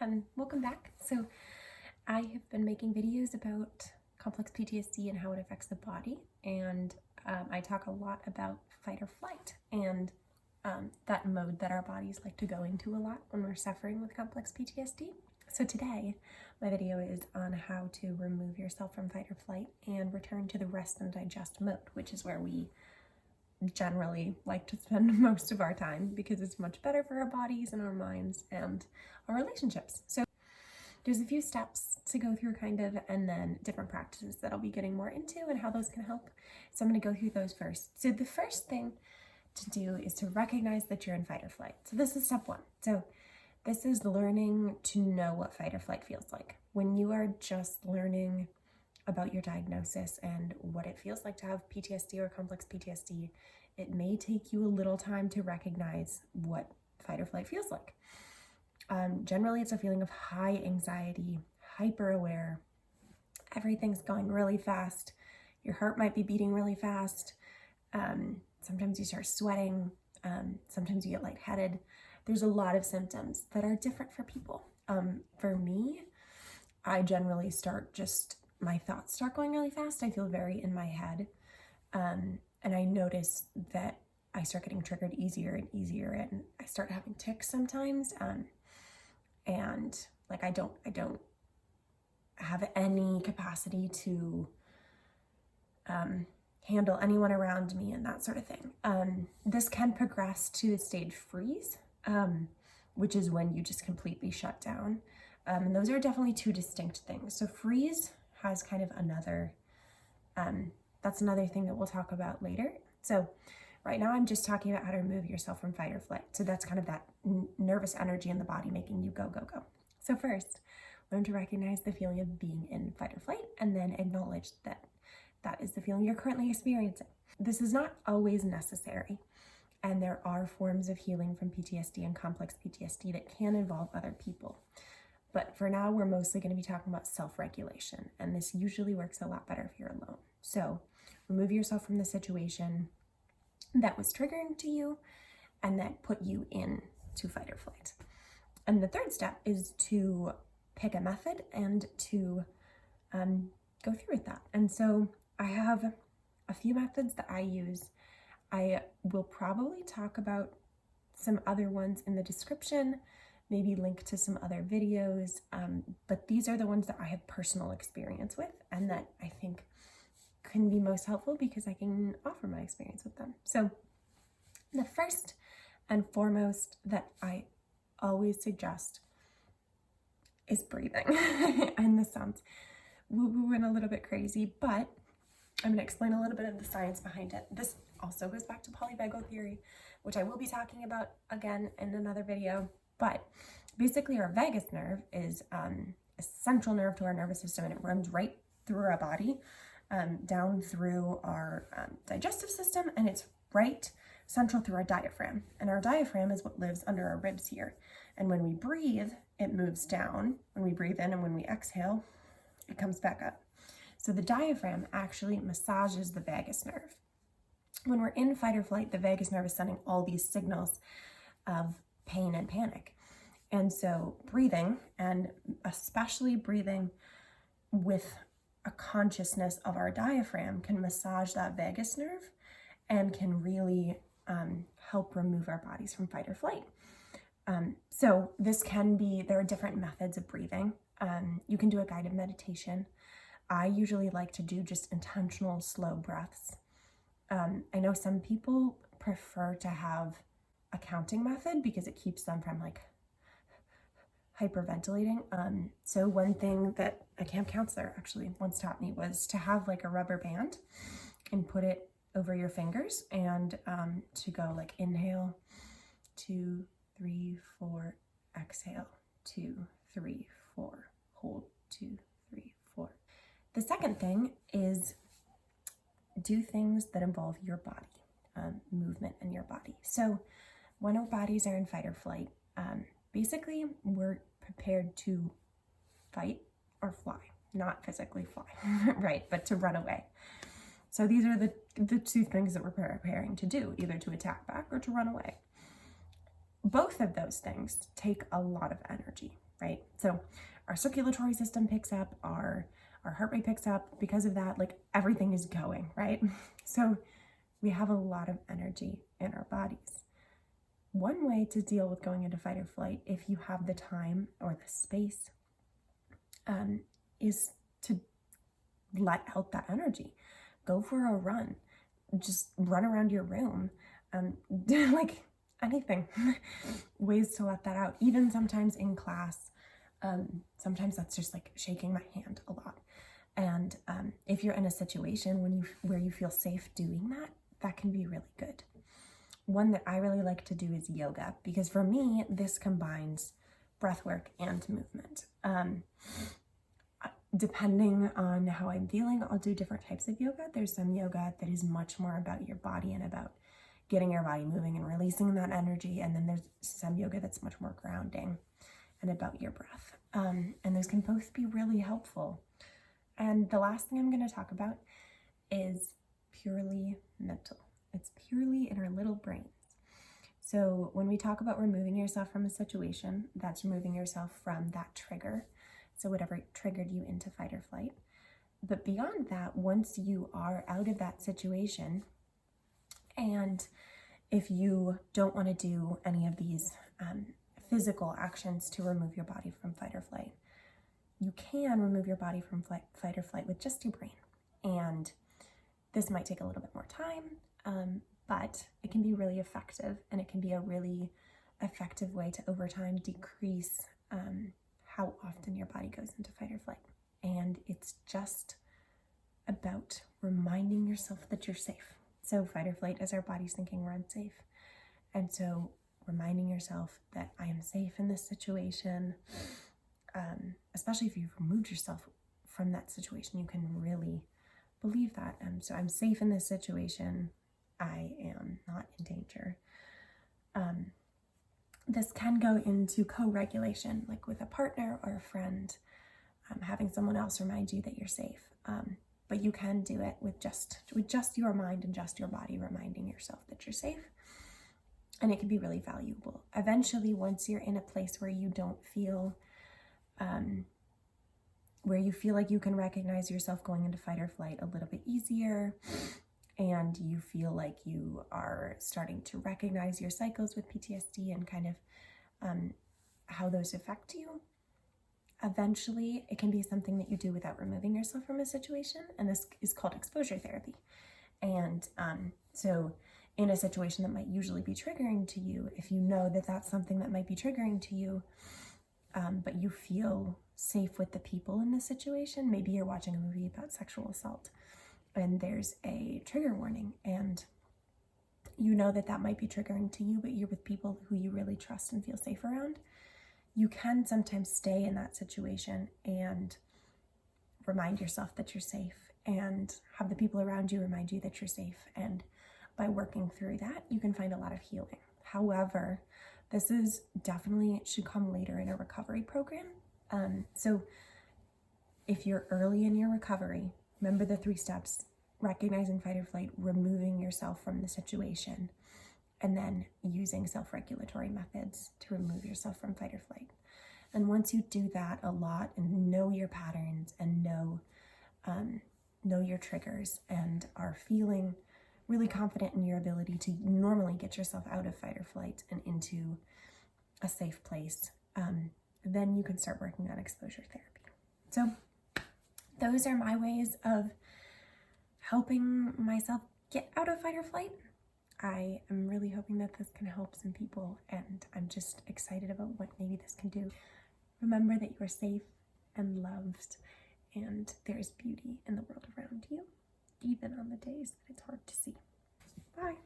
and welcome back. So I have been making videos about complex PTSD and how it affects the body, and I talk a lot about fight or flight and that mode that our bodies like to go into a lot when we're suffering with complex PTSD. So today my video is on how to remove yourself from fight or flight and return to the rest and digest mode, which is where we generally like to spend most of our time because it's much better for our bodies and our minds and our relationships. So there's a few steps to go through and then different practices that I'll be getting more into and how those can help. So I'm going to go through those first. So the first thing to do is to recognize that you're in fight or flight. So this is step one. So this is learning to know what fight or flight feels like. When you are just learning about your diagnosis and what it feels like to have PTSD or complex PTSD, it may take you a little time to recognize what fight or flight feels like. Generally, it's a feeling of high anxiety, hyper aware. Everything's going really fast. Your heart might be beating really fast. Sometimes you start sweating. Sometimes you get lightheaded. There's a lot of symptoms that are different for people. For me, I generally my thoughts start going really fast. I feel very in my head. And I notice that I start getting triggered easier and easier, and I start having tics sometimes. And like, I don't have any capacity to handle anyone around me and that sort of thing. This can progress to stage freeze, which is when you just completely shut down. And those are definitely two distinct things. So freeze has kind of that's another thing that we'll talk about later. So right now I'm just talking about how to remove yourself from fight or flight. So that's kind of that nervous energy in the body making you go, go, go. So first, learn to recognize the feeling of being in fight or flight, and then acknowledge that that is the feeling you're currently experiencing. This is not always necessary, and there are forms of healing from PTSD and complex PTSD that can involve other people. But for now, we're mostly going to be talking about self-regulation, and this usually works a lot better if you're alone. So remove yourself from the situation that was triggering to you and that put you into fight or flight. And the third step is to pick a method and to go through with that. And so I have a few methods that I use. I will probably talk about some other ones in the description, maybe link to some other videos, but these are the ones that I have personal experience with and that I think can be most helpful because I can offer my experience with them. So the first and foremost that I always suggest is breathing. And this sounds woo-woo and a little bit crazy, but I'm going to explain a little bit of the science behind it. This also goes back to polyvagal theory, which I will be talking about again in another video. But basically our vagus nerve is a central nerve to our nervous system, and it runs right through our body, down through our digestive system, and it's right central through our diaphragm. And our diaphragm is what lives under our ribs here. And when we breathe, it moves down. When we breathe in and when we exhale, it comes back up. So the diaphragm actually massages the vagus nerve. When we're in fight or flight, the vagus nerve is sending all these signals of pain and panic. And so breathing, and especially breathing with a consciousness of our diaphragm, can massage that vagus nerve and can really help remove our bodies from fight or flight. So this can be, there are different methods of breathing. You can do a guided meditation. I usually like to do just intentional slow breaths. I know some people prefer to have a counting method because it keeps them from like hyperventilating. So one thing that a camp counselor actually once taught me was to have like a rubber band and put it over your fingers and to go like inhale, 2, 3, 4, exhale, 2, 3, 4, hold, 2, 3, 4. The second thing is do things that involve your body, movement in your body. So when our bodies are in fight or flight, basically we're prepared to fight or fly, not physically fly, right, but to run away. So these are the two things that we're preparing to do, either to attack back or to run away. Both of those things take a lot of energy, right? So our circulatory system picks up, our heart rate picks up. Because of that, like everything is going, right? So we have a lot of energy in our bodies. One way to deal with going into fight or flight, if you have the time or the space, is to let out that energy. Go for a run. Just run around your room. Like anything. Ways to let that out. Even sometimes in class. Sometimes that's just like shaking my hand a lot. And if you're in a situation where you feel safe doing that, that can be really good. One that I really like to do is yoga, because for me, this combines breath work and movement. Depending on how I'm feeling, I'll do different types of yoga. There's some yoga that is much more about your body and about getting your body moving and releasing that energy. And then there's some yoga that's much more grounding and about your breath. And those can both be really helpful. And the last thing I'm going to talk about is purely mental. It's purely in our little brains. So when we talk about removing yourself from a situation, that's removing yourself from that trigger. So whatever triggered you into fight or flight. But beyond that, once you are out of that situation, and if you don't want to do any of these physical actions to remove your body from fight or flight, you can remove your body from fight or flight with just your brain. And this might take a little bit more time, but it can be really effective, and it can be a really effective way to, over time, decrease how often your body goes into fight or flight. And it's just about reminding yourself that you're safe. So fight or flight is our bodies thinking we're unsafe. And so reminding yourself that I am safe in this situation, especially if you've removed yourself from that situation, you can really believe that. So I'm safe in this situation. I am not in danger. This can go into co-regulation, like with a partner or a friend, having someone else remind you that you're safe. But you can do it with just your mind and just your body, reminding yourself that you're safe. And it can be really valuable. Eventually, once you're in a place where you don't feel, where you feel like you can recognize yourself going into fight or flight a little bit easier, and you feel like you are starting to recognize your cycles with PTSD and kind of how those affect you, eventually it can be something that you do without removing yourself from a situation, and this is called exposure therapy. And so in a situation that might usually be triggering to you, if you know that that's something that might be triggering to you, but you feel safe with the people in the situation, maybe you're watching a movie about sexual assault, and there's a trigger warning, and you know that that might be triggering to you, but you're with people who you really trust and feel safe around, you can sometimes stay in that situation and remind yourself that you're safe, and have the people around you remind you that you're safe. And by working through that, you can find a lot of healing. However, this is definitely should come later in a recovery program. So if you're early in your recovery, remember the 3 steps: recognizing fight or flight, removing yourself from the situation, and then using self-regulatory methods to remove yourself from fight or flight. And once you do that a lot and know your patterns and know your triggers and are feeling really confident in your ability to normally get yourself out of fight or flight and into a safe place, then you can start working on exposure therapy. So those are my ways of helping myself get out of fight or flight. I am really hoping that this can help some people, and I'm just excited about what maybe this can do. Remember that you are safe and loved, and there is beauty in the world around you, even on the days that it's hard to see. Bye.